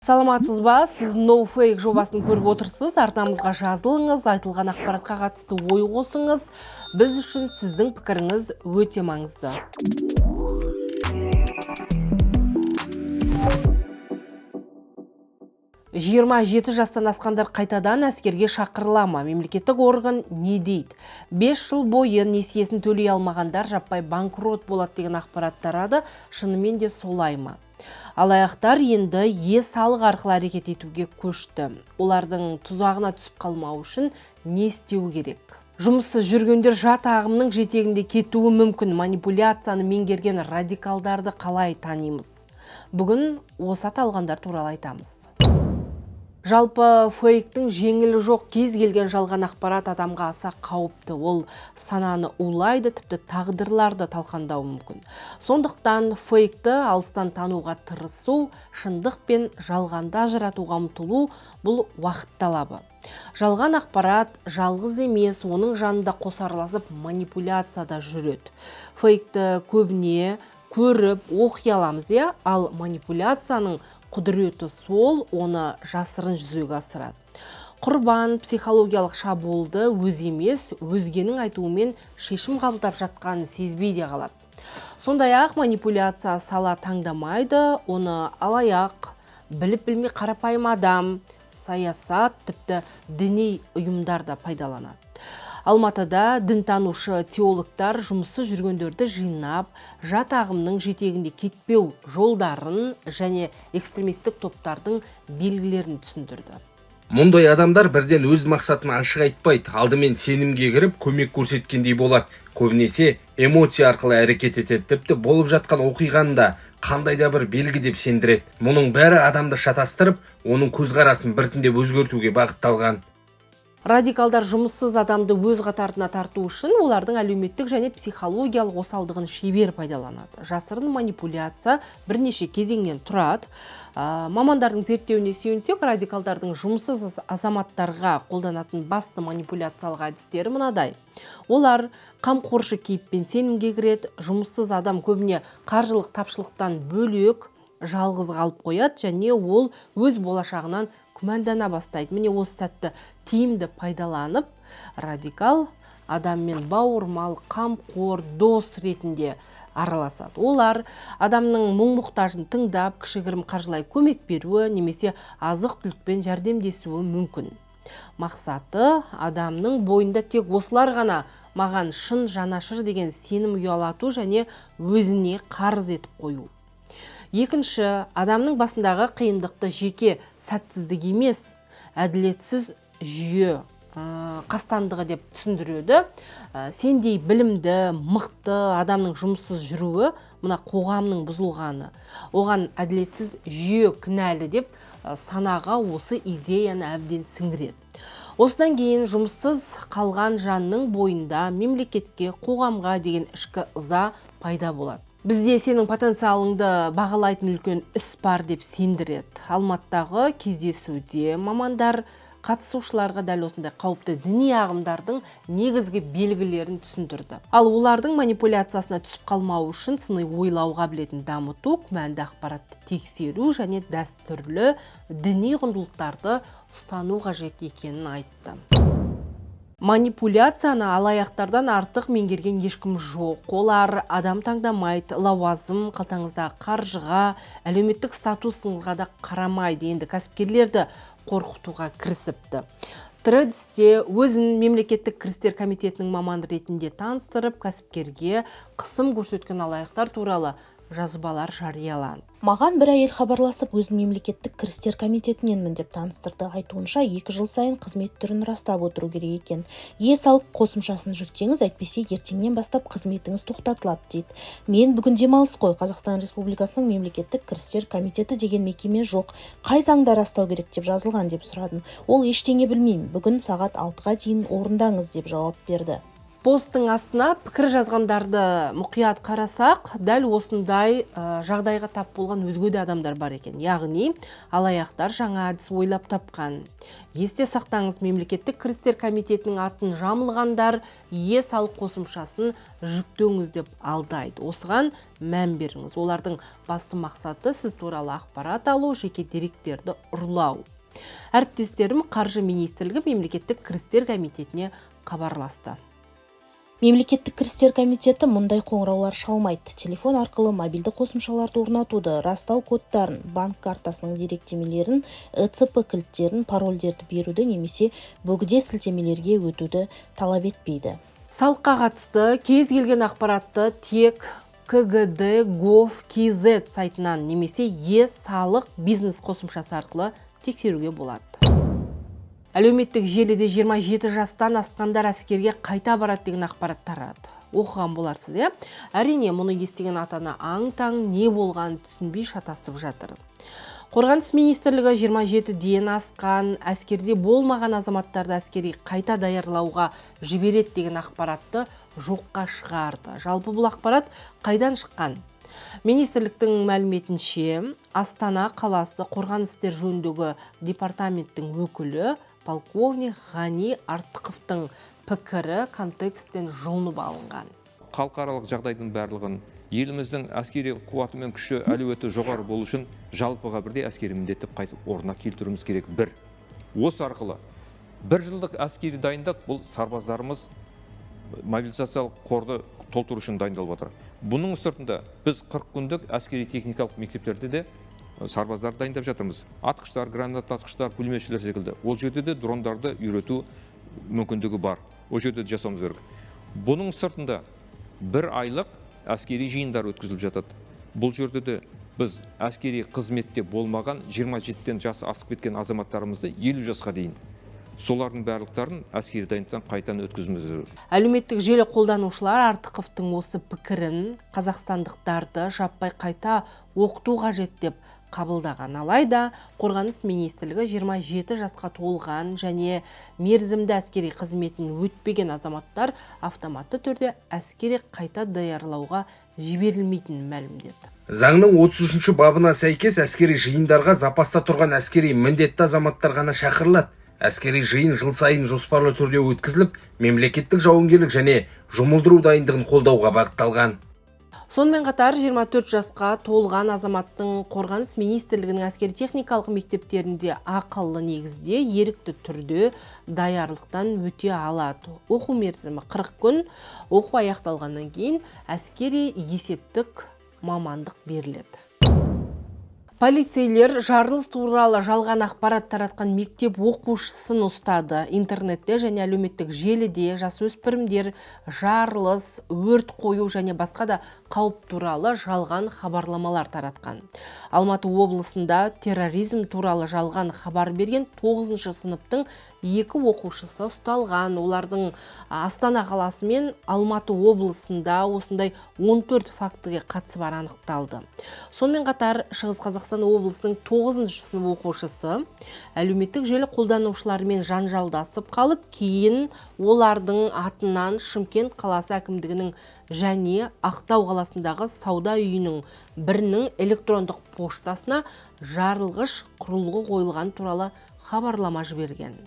Саламатсыз ба? Сіз NoFake жобасын көріп отырсыз. Арнамызға жазылыңыз, айтылған ақпаратқа қатысты ой қосыңыз. Біз үшін сіздің пікіріңіз өте маңызды. 27 жастан асқандар қайтадан әскерге шақырыла ма? Мемлекеттік орган не дейді? 5 жыл бойы несиесін төлей алмағандар жаппай банкрот болады деген ақпарат тарады. Шынымен де солай ма? Алаяқтар енді салық арқылы әрекет етуге көшті. Олардың тұзағына түсіп қалмау үшін не істеу керек? Жұмыссыз жүргендер жат ағымның жетегінде кетуі мүмкін. Манипуляцияны меңгерген радикалдарды қалай танимыз? Бүгін осы аталғандар туралы айтамыз. Жалпы фейктің жеңілі жоқ, кез келген жалған ақпарат адамға аса қауіпті. Ол сананы улайды, тіпті тағдырларды талқандауы мүмкін. Сондықтан фейкті алыстан тануға тырысу, шындық пен жалғанды ажыратуға ұмтылу бұл уақыт талабы. Жалған ақпарат жалғыз емес, оның жанында қосарласып манипуляцияда жүреді. Фейкті көбіне көріп оқи аламыз, ал манипуляцияның құдіреті сол, оны жасырын жүзеге асырады. Құрбан психологиялық шабуылды өз емес, өзгенің айтуымен шешім қабылдап жатқанын сезбей де қалады. Сондай-ақ манипуляция сала таңдамайды, оны алаяқ, біліп-білмей қарапайым адам, саясат, тіпті діни ұйымдар да пайдаланады. Алматыда дінтанушы теологтар жұмыссыз жүргендерді жинап, жат ағымның жетегінде кетпеу жолдарын және экстремистік топтардың белгілерін түсіндірді. Мұндай адамдар бірден өз мақсатын ашық айтпайды, алдымен сенімге кіріп көмек көрсеткендей болады. Көбінесе эмоция арқылы әрекет етеді, тіпті болып жатқан оқиғанда қандай да бір белгі деп сендіреді. Мұның бәрі адамды шатастырып, оның көзқарасын біртіндеп өзгертуге бағытталған. Радикалдар жұмыссыз адамды өз қатарына тарту үшін олардың әлеуметтік және психологиялық осалдығын шебер пайдаланады. Жасырын манипуляция бірнеше кезеңнен тұрады. Мамандардың зерттеуіне сүйенсек, радикалдардың жұмыссыз азаматтарға қолданатын басты манипуляциялық әдістері мынадай. Олар қамқоршы кейіппен сенімге кіреді, жұмыссыз адам көбіне қаржылық тапшылықтан бөлек жалғыз қалып қояды және ол өз болашағынан күмәндана бастайды. Міне осы сәтті тиімді пайдаланып, радикал адаммен бауырмал, қамқор, дос ретінде араласады. Олар адамның мұң-мұқтажын тыңдап, кішігірім қаржылай көмек беруі немесе азық-түлікпен жәрдемдесуі мүмкін. Мақсаты адамның бойында тек осылар ғана маған шын жанашыр деген сенім ұялату және өзіне қарыз етіп қою. Екінші, адамның басындағы қиындықты жеке сәтсіздік емес, әділетсіз жүйе қастандығы деп түсіндіреді. Сендей білімді, мықты адамның жұмыссыз жүруі, мына қоғамның бұзылғаны. Оған әділетсіз жүйе кінәлі деп санаға осы идеяны әбден сіңіреді. Осыдан кейін жұмыссыз қалған жанның бойында мемлекетке, қоғамға деген ішкі ыза пайда болады. Бізде сенің потенциалыңды бағалайтын үлкен іс бар деп сендіреді. Алматыдағы кездесуде мамандар қатысушыларға дәл осындай қауіпті діни ағымдардың негізгі белгілерін түсіндірді. Ал олардың манипуляциясына түсіп қалмау үшін сыни ойлау қабілетін дамыту, күмәнді ақпаратты тексеру және дәстүрлі діни құндылықтарды ұстану қажет екенін айтты. Манипуляцияны алаяқтардан артық меңгерген ешкім жоқ. Олар адам таңдамайды, лауазым, қалтаңыздағы қаржыға, әлеуметтік статусыңызға да қарамайды. Енді кәсіпкерлерді қорқытуға кірісіпті. Тредисте өзін мемлекеттік кірістер комитетінің маманы ретінде таныстырып, кәсіпкерге қысым көрсеткен алаяқтар туралы жазбалар жарияланды. Маған бір әйел хабарласып, өзін мемлекеттік кірістер комитетіненмін деп таныстырды. Айтуынша 2 жыл сайын қызмет түрін растап отыру керек екен. Салық қосымшасын жүктеңіз, әйтпесе ертеңнен бастап қызметіңіз тоқтатылады дейді. Мен бүгін демалыс қой, Қазақстан Республикасының мемлекеттік кірістер комитеті деген мекеме жоқ. Қай заңда растау керек деп жазылған деп сұрадым. Ол ештеңе білмеймін. Бүгін сағат 6-ға дейін орындаңыз деп жауап берді. Посттың астына пікір жазғандарды мұқият қарасақ, дәл осындай жағдайға тап болған өзге де адамдар бар екен. Яғни, алаяқтар жаңа әдіс ойлап тапқан. Есте сақтаңыз, мемлекеттік кірістер комитетінің атын жамылғандар салық қосымшасын жүктеңіз деп алдайды. Осыған мән беріңіз. Олардың басты мақсаты сіз туралы ақпарат алу, жеке деректерді ұрлау. Әріптестерім Қаржы министрлігі мемлекеттік кірістер комитетіне хабарласты. Мемлекеттік кірістер комитеті мұндай қоңыраулар шалмайды. Телефон арқылы мобильді қосымшаларды орнатуды, растау кодтарын, банк картасының деректемелерін, ЭЦП кілттерін, парольдерді беруді немесе бөгде сілтемелерге өтуді талап етпейді. Салыққа қатысты кез келген ақпаратты тек kgd.gov.kz сайтынан немесе салық бизнес қосымшасы арқылы тексеруге болады. Әлеуметтік желіде 27 жастан асқандар әскерге қайта барады деген ақпарат тарады. Оқыған боларсыз, Әрине, мұны естіген атана аң-таң не болғанын түсінбей шатасып жатыр. Қорғаныс министрлігі 27-ден асқан әскерде болмаған азаматтарды әскери қайта даярлауға жібереді деген ақпаратты жоққа шығарды. Жалпы бұл ақпарат қайдан шыққан? Министрліктің мәліметінше, Астана қаласы қорғаныс істер жөніндегі департаменттің өкілі полковник Ғани Артықовтың пікірі контексттен жұлынып алынған. Халықаралық жағдайдың барлығын еліміздің әскери қуаты мен күші әлеуеті жоғары болу үшін жалпыға бірдей әскери міндетті қайтып орнына келтіруіміз керек. Осы арқылы бір жылдық әскери дайындық, бұл сарбаздарымыз мобилизациялық қорды толтыру үшін дайындалып отыр. Бұның сыртында біз 40 күндік әскери техникалық мектептерде де сарбаздарды дайындап жатырмыз. Атқыштар, гранат атқыштар, пулеметшілер секілді. Ол жерде де дрондарды үйрету мүмкіндігі бар. Ол жерде жасауымыз керек. Бұның сыртында бір айлық әскери жиындар өткізіліп жатады. Бұл жерде де біз әскери қызметте болмаған 27-тен жасы асып кеткен азаматтарымызды 50 жасқа дейін солардың барлықтарын әскери дайындықтан қайтадан өткізуіміз керек. Әлеуметтік желі қолданушылар Артықовтың осы пікірін қазақстандықтарды жаппай қайта оқыту қажет деп қабылдаған. Алайда Қорғаныс министрлігі 27 жасқа толған және мерзімді әскери қызметін өтпеген азаматтар автоматты түрде әскери қайта даярлауға жіберілмейтінін мәлімдеді. Заңның 33 бабына сәйкес әскери жиындарға запаста тұрған әскери міндетті азаматтар ғана шақырылады. Әскери жиын жыл сайын жоспарлы түрде өткізіліп, мемлекеттік жауынгерлік және жұмылдыру дайындығын қолдауға бағытталған. Сонымен қатар 24 жасқа толған азаматтың Қорғаныс министрлігінің әскери техникалық мектептерінде ақылы негізде ерікті түрде даярлықтан өте алады. Оқу мерзімі 40 күн, оқу аяқталғаннан кейін әскери есептік мамандық беріледі. Полицейлер жарылыс туралы жалған ақпарат таратқан мектеп оқушысын ұстады. Интернетте және әлеуметтік желіде жасөспірімдер жарылыс, өрт қою және басқа да қауіп туралы жалған хабарламалар таратқан. Алматы облысында терроризм туралы жалған хабар берген 9-шы сыныптың 2 оқушысы ұсталған. Олардың Астана қаласы мен Алматы облысында осындай 14 фактіге қатысы бар анықталды. Сонымен қатар Шығыс Қазақстан облысының 9-шы сынып оқушысы әлеуметтік желі қолданушыларымен жанжалдасып қалып, кейін олардың атынан Шымкент қаласы әкімдігінің және Ақтау қаласындағы сауда үйінің бірінің электрондық поштасына жарылғыш құрылғы қойылған туралы хабарлама жіберген.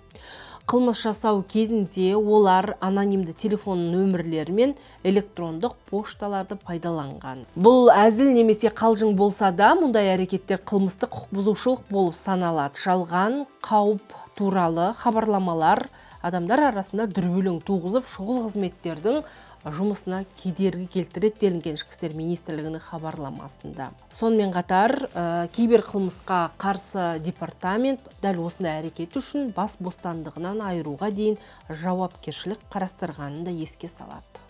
Қылмыс жасау кезінде олар анонимді телефон нөмірлері мен электрондық пошталарды пайдаланған. Бұл әзіл немесе қалжың болса да, мұндай әрекеттер қылмыстық құқық бұзушылық болып саналады. Жалған қауіп туралы хабарламалар адамдар арасында дүрбелең туғызып, шұғыл қызметтердің жұмысына кедергі келтіреді делінген Ішкі істер министрлігінің хабарламасында. Сонымен қатар киберқылмысқа қарсы департамент дәл осындай әрекет үшін бас бостандығынан айыруға дейін жауапкершілік қарастырғанын да еске салады.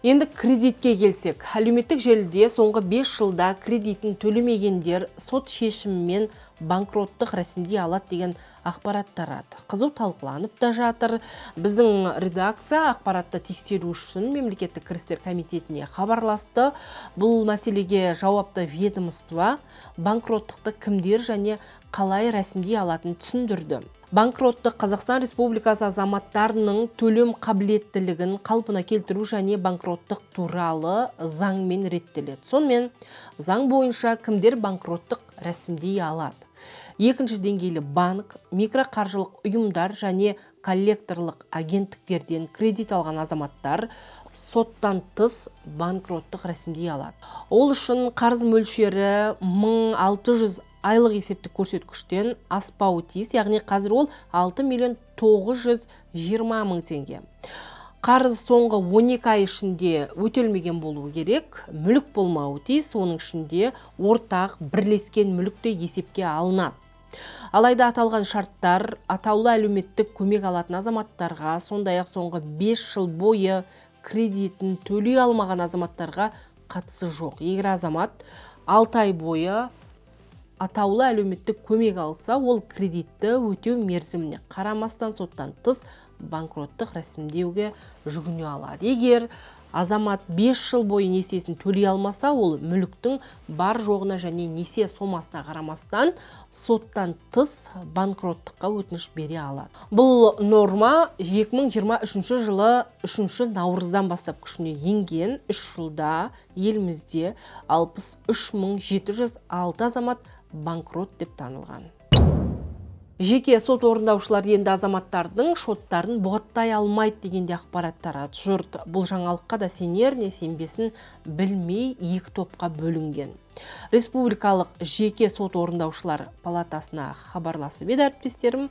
Енді кредитке келсек, әлеуметтік желіде соңғы 5 жылда кредитін төлемегендер сот шешімімен банкроттық рәсімдей алады деген ақпарат тарады. Қызу талқыланып та жатыр. Біздің редакция ақпаратты тексеру үшін мемлекеттік кірістер комитетіне хабарласты. Бұл мәселеге жауапты ведомство банкроттықты кімдер және қалай рәсімдей алатынын түсіндірді. банкроттық Қазақстан Республикасы азаматтарының төлем қабілеттілігін қалпына келтіру және банкроттық туралы заңмен реттеледі. Сонымен заң бойынша кімдер банкроттық рәсімдей алады? Екінші деңгейлі банк, микроқаржылық ұйымдар және коллекторлық агенттіктерден кредит алған азаматтар соттан тыс банкроттық рәсімдей алады. Ол үшін қарыз мөлшері 1600 айлық есептік көрсеткіштен аспауы тиіс, яғни қазір ол 6.920.000 теңге. Қарыз соңғы 12 ай ішінде өтелмеген болуы керек, мүлік болмауы тиіс, оның ішінде ортақ бірлескен мүлікте есепке алынады. Алайда аталған шарттар атаулы әлеуметтік көмек алатын азаматтарға, сондай-ақ соңғы 5 жыл бойы кредитін төлей алмаған азаматтарға қатысы жоқ. Егер азамат 6 ай бойы атаулы әлеуметтік көмек алса, ол кредитті өтеу мерзіміне қарамастан соттан тыс банкроттық рәсімдеуге жүгіне алады. Егер азамат 5 жыл бойы несиесін төлей алмаса, ол мүліктің бар жоғына және несие сомасына қарамастан соттан тыс банкроттыққа өтініш бере алады. Бұл норма 2023 жылы 3 наурыздан бастап күшіне енген. 3 жылда елімізде 63.706 азамат банкрот деп танылған. Жеке сот орындаушылар енді азаматтардың шоттарын бұғаттай алмайды дегенде ақпарат тарады. Жұрт бұл жаңалыққа да сенер не сенбесін білмей екі топқа бөлінген. Республикалық жеке сот орындаушылар палатасына хабарласып еді әріптестерім.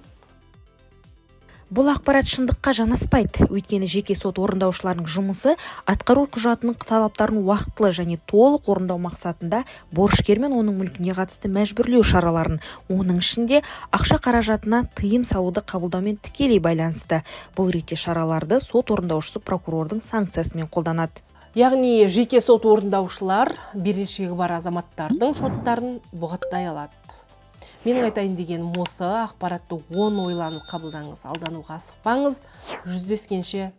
Бұл ақпарат шындыққа жанаспайды. Өйткені жеке сот орындаушыларының жұмысы атқару құжатының талаптарын уақытылы және толық орындау мақсатында борышкер мен оның мүлкіне қатысты мәжбүрлеу шараларын, оның ішінде ақша қаражатына тыйым салуды қабылдаумен тікелей байланысты. Бұл ретте шараларды сот орындаушысы прокурордың санкциясымен қолданады. Яғни жеке сот орындаушылар берешегі бар азаматтардың шоттарын бұғаттай алады. Менің айтайын деген осы, ақпаратты оң ойланып қабылдаңыз, алдануға асықпаңыз. Жүздескенше.